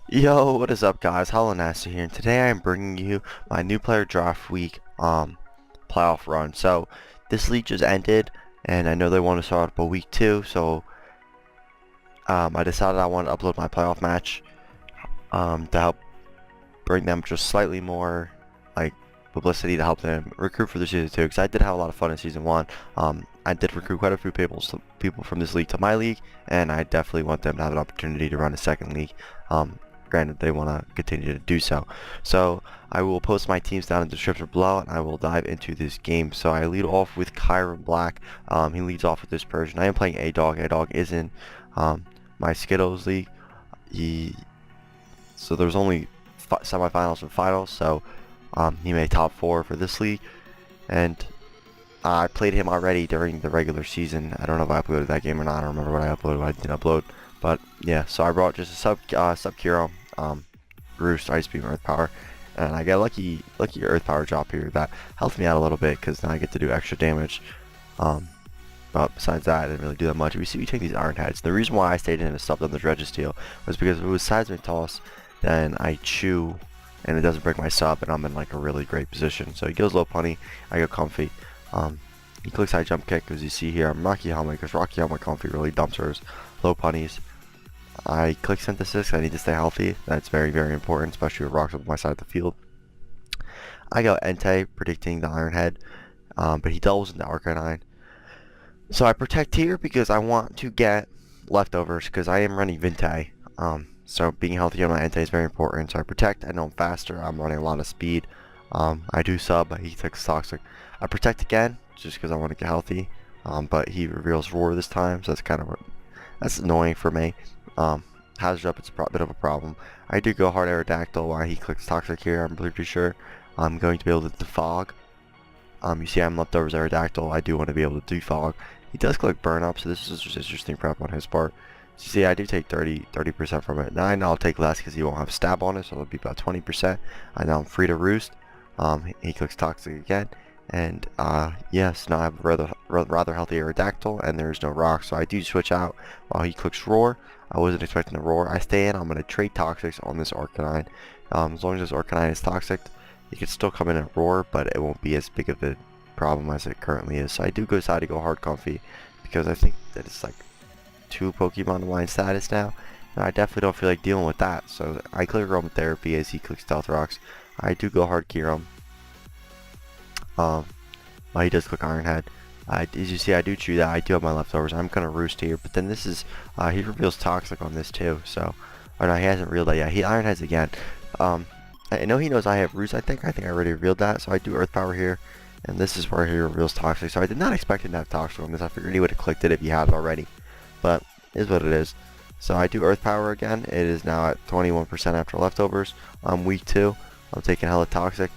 Yo, what is up guys? Hollow Nasty here, and today I am bringing you my new player draft week playoff run. So this league just ended, and I know they want to start up a week 2, so I decided I want to upload my playoff match to help bring them just slightly more like publicity to help them recruit for the season 2, because I did have a lot of fun in season 1. I did recruit quite a few people from this league to my league, and I definitely want them to have an opportunity to run a second league. Granted, they want to continue to do so. So I will post my teams down in the description below, and I will dive into this game. So I lead off with Kyron Black. He leads off with this Persian. I am playing A-Dog. A-Dog is in my Skittles league. So there's only semifinals and finals, so he made top 4 for this league. And I played him already during the regular season. I don't know if I uploaded that game or not. I don't remember what I uploaded, what I didn't upload. But yeah, so I brought just a sub Kiro, Roost, Ice Beam, Earth Power, and I got lucky Earth Power drop here that helped me out a little bit because now I get to do extra damage. But besides that, I didn't really do that much. We take these Iron Heads. The reason why I stayed in and stopped on the Registeel was because if it was Seismic Toss, then I chew and it doesn't break my sub, and I'm in like a really great position. So he goes low punny, I go comfy. He clicks high jump kick, as you see here. I'm Rocky Helmet because Rocky Helmet comfy really dumps hers. Low punnies. I click Synthesis. I need to stay healthy. That's very, very important, especially with rocks on my side of the field. I go Entei, predicting the Iron Head, but he doubles into Arcanine. So I protect here because I want to get leftovers because I am running Vinte. So being healthy on my Entei is very important. So I protect. I know I'm faster. I'm running a lot of speed. I do sub, but he takes Toxic. I protect again just because I want to get healthy. But he reveals Roar this time, so that's annoying for me. Hazard up, it's a bit of a problem. I do go hard Aerodactyl while he clicks Toxic here. I'm pretty sure I'm going to be able to defog. You see I'm leftovers Aerodactyl. I do want to be able to defog. He does click Burn Up, so this is just interesting prep on his part. So you see I do take 30% from it. Now I know I'll take less because he won't have stab on it, so it'll be about 20%. I know I'm free to Roost. He clicks Toxic again. And yes, now I have a rather healthy Aerodactyl, and there's no rock, so I do switch out while he clicks Roar. I wasn't expecting the Roar. I stay in. I'm going to trade Toxics on this Arcanine. As long as this Arcanine is Toxic, he can still come in and Roar, but it won't be as big of a problem as it currently is. So I do decide to go hard comfy because I think that it's like 2 Pokemon line status now, and I definitely don't feel like dealing with that. So I click Aromatherapy as he clicks Stealth Rocks. I do go hard Kyurem. Well, he does click Iron Head. As you see, I do chew that. I do have my leftovers. I'm gonna Roost here, but then this is he reveals Toxic on this too. So, or no, he hasn't revealed that yet. He Iron Heads again. I know he knows I have Roost. I think I already revealed that. So I do Earth Power here, and this is where he reveals Toxic. So I did not expect him to have Toxic on this. I figured he would have clicked it if he had it already, but it is what it is. So I do Earth Power again. It is now at 21% after leftovers. Week 2. I'm taking hella Toxic.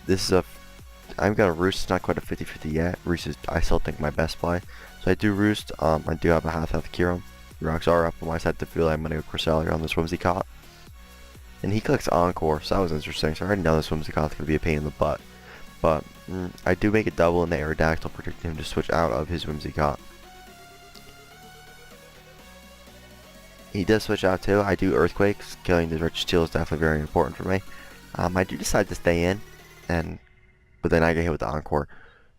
This is a I'm gonna Roost. It's not quite a 50-50 yet. Roost is, I still think, my best play. So I do Roost. I do have a half health Kyurem. Rocks are up on my side to feel. I'm gonna go Cresselia on this Whimsicott. And he clicks Encore, so that was interesting. So I already know this Whimsicott's gonna be a pain in the butt. But I do make a double in the Aerodactyl, predicting him to switch out of his Whimsicott. He does switch out too. I do Earthquakes. Killing the Registeel is definitely very important for me. I do decide to stay in, but then I get hit with the Encore.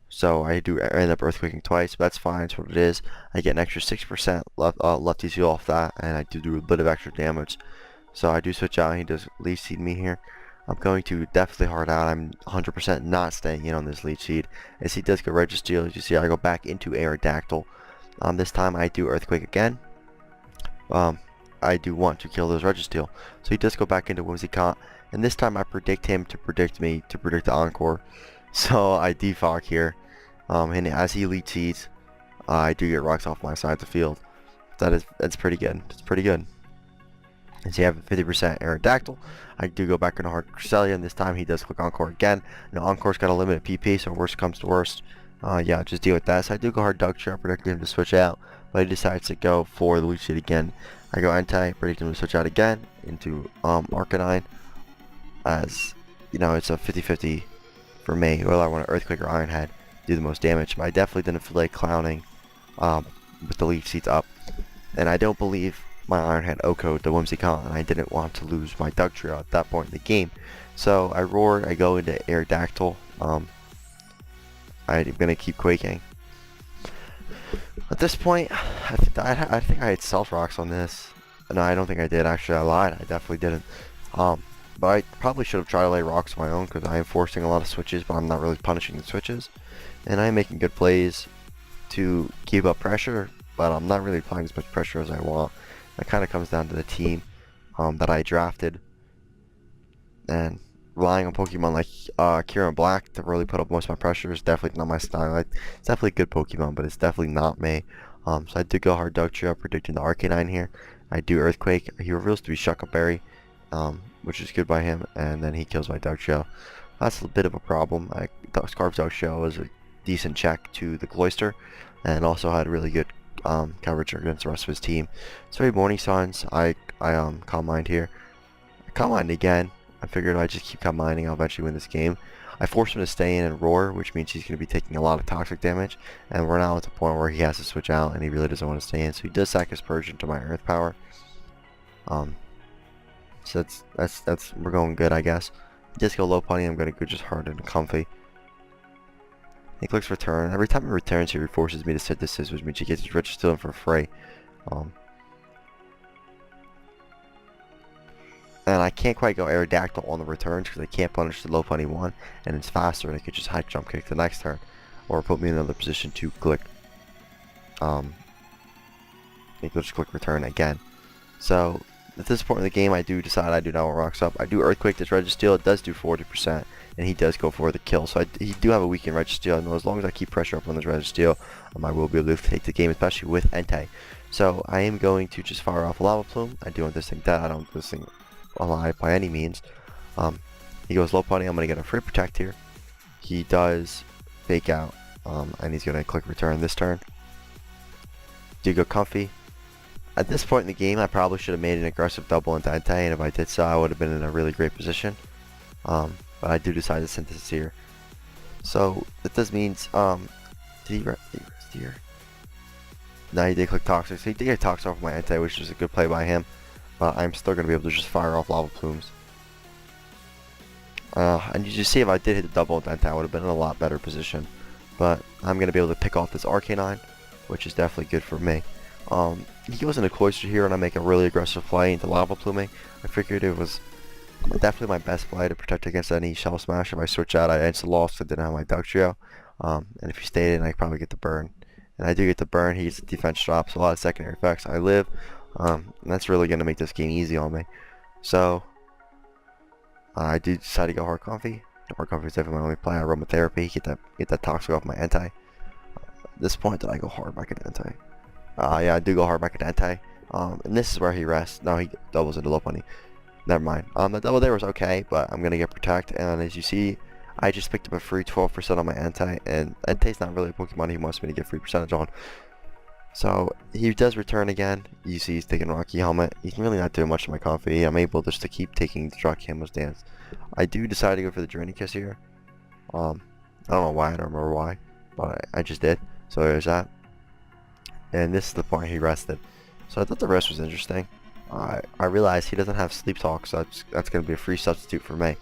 So I do end up Earthquaking twice, but that's fine. That's what it is. I get an extra 6% lefty seal off that, and I do a bit of extra damage. So I do switch out, and he does Leech Seed me here. I'm going to definitely hard out. I'm 100% not staying in on this Leech Seed. As he does go Registeel, as you see, I go back into Aerodactyl. This time I do Earthquake again. I do want to kill those Registeel. So he does go back into Whimsicott, and this time I predict him to predict me to predict the Encore. So I defog here, and as he Leech Seeds, I do get rocks off my side of the field. That's pretty good. It's pretty good. And so you have 50% Aerodactyl. I do go back into hard Cresselia, and this time he does click Encore again. Now Encore's got a limited PP, so worst comes to worst. Yeah, just deal with that. So I do go hard Dugtrio, predicting him to switch out, but he decides to go for the Leech Seed again. I go Entei, predicting him to switch out again into Arcanine, as you know, it's a 50-50 for me. Whether I want to Earthquake or Iron Head do the most damage. But I definitely didn't feel like clowning with the Leech Seeds up, and I don't believe my Iron Hand Oko, the Whimsicott, and I didn't want to lose my Dugtrio at that point in the game. So I roar, I go into Aerodactyl. I'm gonna keep quaking. At this point, I think I had Stealth Rocks on this. No, I don't think I did. Actually, I lied. I definitely didn't. But I probably should have tried to lay rocks of my own because I am forcing a lot of switches, but I'm not really punishing the switches. And I am making good plays to keep up pressure, but I'm not really applying as much pressure as I want. That kind of comes down to the team that I drafted, and relying on Pokemon like Kieran Black to really put up most of my pressure is definitely not my style. It's definitely a good Pokemon, but it's definitely not me. So I do go hard Dugtrio, predicting the Arcanine here. I do Earthquake. He reveals to be Shuckle Berry, which is good by him, and then he kills my Dugtrio. That's a bit of a problem. Scarf's Dugtrio was a decent check to the Cloyster, and also had really good coverage against the rest of his team. So Morning Signs, I Calm Mind here. I Calm Mind again. I figured if I just keep Calm Minding, I'll eventually win this game. I force him to stay in and roar, which means he's going to be taking a lot of toxic damage, and we're now at the point where he has to switch out, and he really doesn't want to stay in, so he does sack his Persian to my Earth Power. So that's we're going good, I guess. He does go low putty. I'm going to go just hard and comfy. He clicks return. Every time he returns, he forces me to set this, which means he gets his Registeel in for free. And I can't quite go Aerodactyl on the returns because I can't punish the low putty one, and it's faster, and I could just high jump kick the next turn, or put me in another position to click. I think just click return again. So at this point in the game, I do decide I do not want rocks up. I do Earthquake this Registeel. It does do 40%, and he does go for the kill. So he do have a weakened Registeel, and as long as I keep pressure up on this Registeel, I will be able to take the game, especially with Entei. So I am going to just fire off a Lava Plume. I do want this thing dead. I don't want this thing alive by any means. He goes low putty. I'm going to get a free protect here. He does fake out, and he's going to click return this turn. Do go comfy. At this point in the game, I probably should have made an aggressive double into Entei, and if I did so, I would have been in a really great position. But I do decide to Synthesis here. So this means, did he rest here? No, he did click Toxic. So he did get Toxic off my Entei, which was a good play by him. But I'm still going to be able to just fire off Lava Plumes. And you just see if I did hit the double into Entei, I would have been in a lot better position. But I'm going to be able to pick off this Arcanine, which is definitely good for me. He goes into Cloyster here, and I make a really aggressive play into Lava Pluming. I figured it was definitely my best play to protect against any Shell Smash. If I switch out, I instant lost. I didn't have my Dugtrio. And if he stayed in, I probably get the burn. And I do get the burn. He's defense drops, a lot of secondary effects. I live. And that's really going to make this game easy on me. So I do decide to go hard comfy. Hard comfy is definitely my only play. I Aromatherapy, get that Toxic off my Entei. At this point, did I go hard back at Entei? Yeah, I do go hard back at Entei. And this is where he rests. No, he doubles into low putty. Never mind. The double there was okay, but I'm gonna get protect. And as you see, I just picked up a free 12% on my Entei, and Entei's not really a Pokemon he wants me to get free percentage on. So he does return again. You see he's taking Rocky Helmet. He's really not doing much to my comfy. I'm able just to keep taking the Rocky Helmet's dance. I do decide to go for the Drainy Kiss here. I don't know why. I don't remember why, but I just did. So there's that. And this is the point he rested. So I thought the rest was interesting. I realized he doesn't have Sleep Talk, so that's going to be a free substitute for me.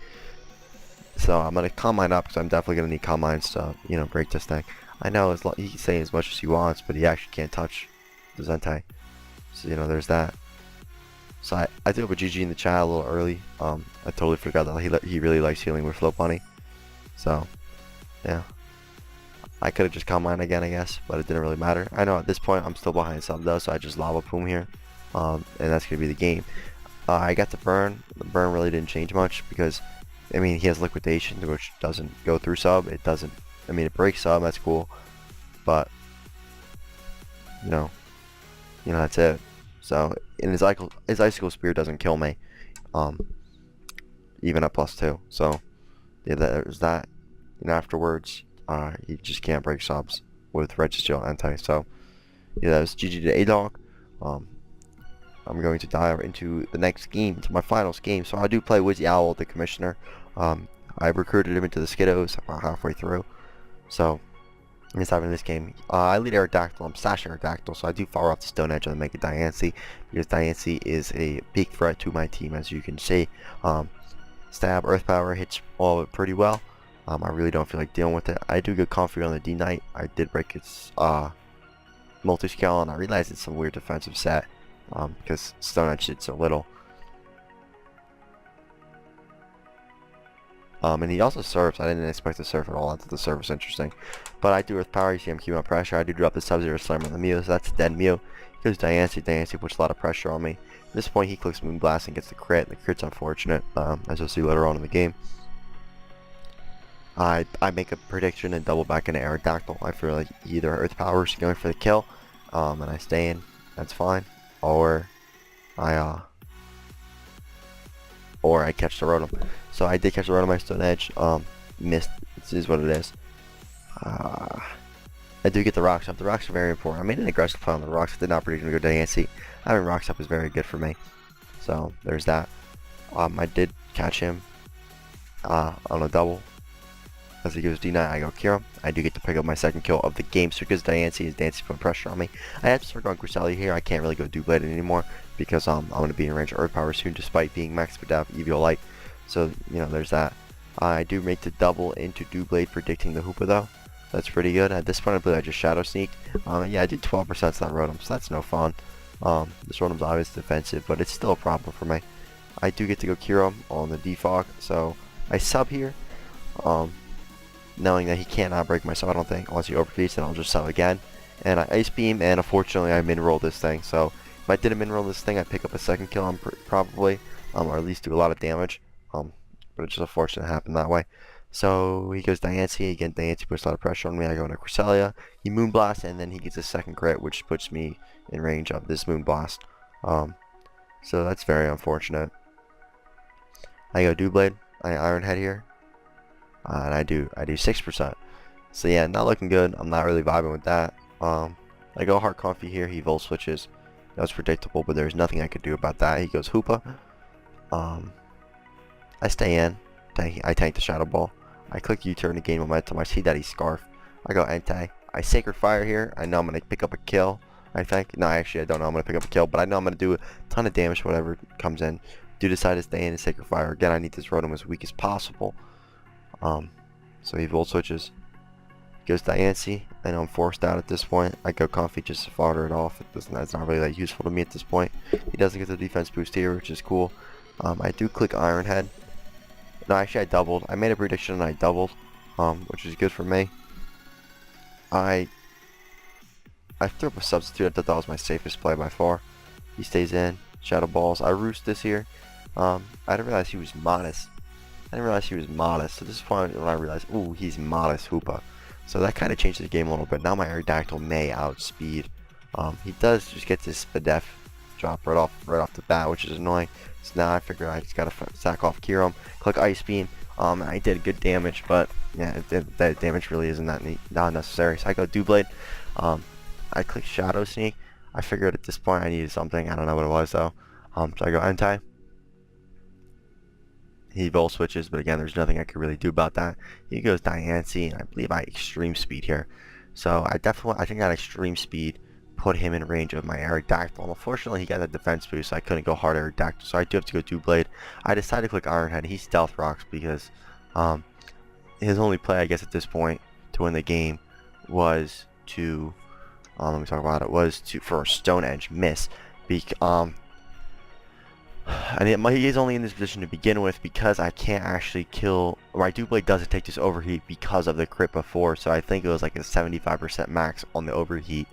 So I'm going to Calm Mind up, because I'm definitely going to need Calm Minds to, break this thing. I know he's saying as much as he wants, but he actually can't touch the Entei. So, there's that. So I threw up a GG in the chat a little early. I totally forgot that he really likes healing with Low Bunny. So, yeah. I could have just Calm Mind again, I guess, but it didn't really matter. I know at this point I'm still behind sub though, so I just Lava Plume here. And that's going to be the game. I got the burn. The burn really didn't change much because, he has Liquidation, which doesn't go through sub. It doesn't, it breaks sub, that's cool. But, that's it. So, and his Icicle Spear doesn't kill me. Even at +2. So, yeah, there's that. Afterwards, he just can't break subs with Registeel and Entei. So, yeah, that was GG to A-Dog. I'm going to dive into the next game, into my finals game. So I do play Wizzy Owl, the Commissioner. I recruited him into the Skiddos about halfway through. So inside in this game. I lead Aerodactyl. I'm slashing Aerodactyl, so I do fire off the Stone Edge and make it Diancie, because Diancie is a big threat to my team, as you can see. Stab, Earth Power hits all of it pretty well. I really don't feel like dealing with it. I do get comfy on the D-Knight. I did break its multi-scale, and I realized it's some weird defensive set because Stone Edge did so little. And he also surfs. I didn't expect to surf at all. I thought the surf was interesting. But I do Earth Power. You see I'm keeping up pressure. I do drop the Sub-Zero Slammer on the Mew, so that's a dead Mew. He goes Diancie. Diancie puts a lot of pressure on me. At this point, he clicks Moonblast and gets the crit. The crit's unfortunate, as you'll see later on in the game. I make a prediction and double back into Aerodactyl. I feel like either Earth Power is going for the kill, and I stay in. That's fine. Or I catch the Rotom. So I did catch the Rotom by Stone Edge. Missed. This is what it is. I do get the Rocks up. The Rocks are very important. I made an aggressive play on the Rocks. I did not predict him to go Diancie. Having Rocks up is very good for me. So there's that. I did catch him on a double. As he goes D9, I go Kira. I do get to pick up my second kill of the game. So because Diancie is putting pressure on me, I have to start going Cresselia here. I can't really go Doublade anymore because I'm going to be in range of Earth Power soon, despite being max Spadaf Evial Light. So you know, there's that. I do make the double into Doublade, predicting the Hoopa though. That's pretty good. At this point, I believe I just Shadow Sneaked. Yeah, I did 12% to that Rotom, so that's no fun. This Rotom's obviously defensive, but it's still a problem for me. I do get to go Kira on the Defog, so I sub here. Knowing that he cannot break my sub, I don't think, unless he overheats, then I'll just sub again. And I Ice Beam, and unfortunately I min-roll this thing. So if I didn't min-roll this thing, I'd pick up a second kill, probably, or at least do a lot of damage. But it's just unfortunate it happened that way. So he goes Diancie, again Diancie puts a lot of pressure on me, I go into Cresselia, he Moonblast, and then he gets a second crit, which puts me in range of this Moonblast. So that's very unfortunate. I go Doublade, I Iron Head here. And I do 6%. So yeah, not looking good. I'm not really vibing with that. I go Heart Comfy here. He Volt switches. That was predictable, but there's nothing I could do about that. He goes Hoopa. I stay in. I tank the Shadow Ball. I click U-turn to gain momentum. I see that he's Scarf. I go Entei. I Sacred Fire here. I know I'm going to pick up a kill, I think. No, actually I don't know I'm going to pick up a kill, but I know I'm going to do a ton of damage to whatever comes in. Do decide to stay in and Sacred Fire. Again, I need this Rotom as weak as possible. So he Volt switches. Goes Diancie. I know I'm forced out at this point. I go Comfy just to fodder it off. That's not really that useful to me at this point. He doesn't get the defense boost here, which is cool. I do click Iron Head. No, actually I doubled. I made a prediction and I doubled, which is good for me. I threw up a substitute. I thought that was my safest play by far. He stays in. Shadow Balls. I roost this here. I didn't realize he was modest. So this is when I realized, ooh, he's modest Hoopa. So that kind of changed the game a little bit. Now my Aerodactyl may outspeed. He does just get this Spadef drop right off the bat, which is annoying. So now I figure I just gotta sack off Kiram, click Ice Beam. I did good damage, but yeah, that damage really isn't not necessary. So I go Doublade. I click Shadow Sneak. I figured at this point I needed something. I don't know what it was though. So I go Entei. He Volt switches, but again, there's nothing I could really do about that. He goes Diancie, and I believe I Extreme Speed here. So I think that Extreme Speed put him in range of my Aerodactyl. And unfortunately, he got that defense boost, so I couldn't go hard Aerodactyl. So I do have to go Doublade. I decided to click Iron Head. He Stealth Rocks because his only play, I guess, at this point to win the game was to let me talk about it. Was for a Stone Edge miss. And he is only in this position to begin with because I can't actually kill. My Doublade doesn't take this overheat because of the crit before, so I think it was like a 75% max on the overheat.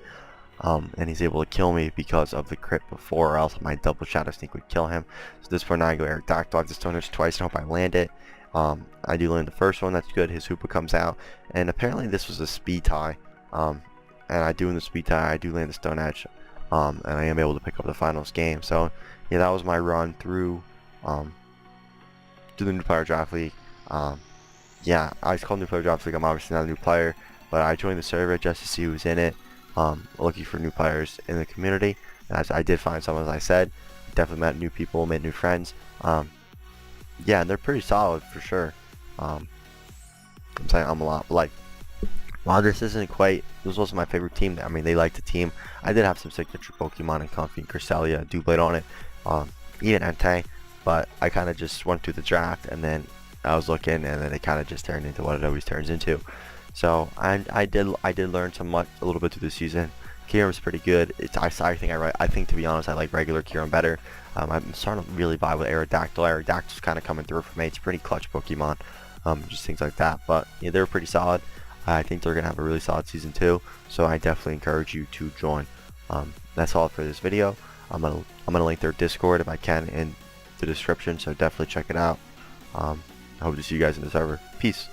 And he's able to kill me because of the crit before, or else my double Shadow Sneak would kill him. So this point now I go Aerodactyl. I have to Stone Edge twice and hope I land it. I do land the first one. That's good. His Hoopa comes out, and apparently this was a speed tie. And I do in the speed tie. I do land the Stone Edge. And I am able to pick up the finals game. So yeah, that was my run through the New Player Draft League. Yeah, I called New Player Draft League. I'm obviously not a new player, but I joined the server just to see who's in it. Looking for new players in the community. As I did find some, as I said. Definitely met new people, made new friends. Yeah, and they're pretty solid for sure. I'm saying I'm a lot like while this wasn't my favorite team. I mean, they liked the team. I did have some signature Pokemon and Comfy and Cresselia, Doublade on it, even Entei, but I kind of just went through the draft, and then I was looking, and then it kind of just turned into what it always turns into. So I did learn a little bit through the season. Kieran was pretty good. I think to be honest, I like regular Kieran better. I'm starting to really vibe with Aerodactyl. Aerodactyl's kind of coming through for me. It's a pretty clutch Pokemon, just things like that. But yeah, they're pretty solid. I think they're gonna have a really solid season 2. So I definitely encourage you to join. That's all for this video. I'm gonna link their Discord if I can in the description. So definitely check it out. I hope to see you guys in the server. Peace.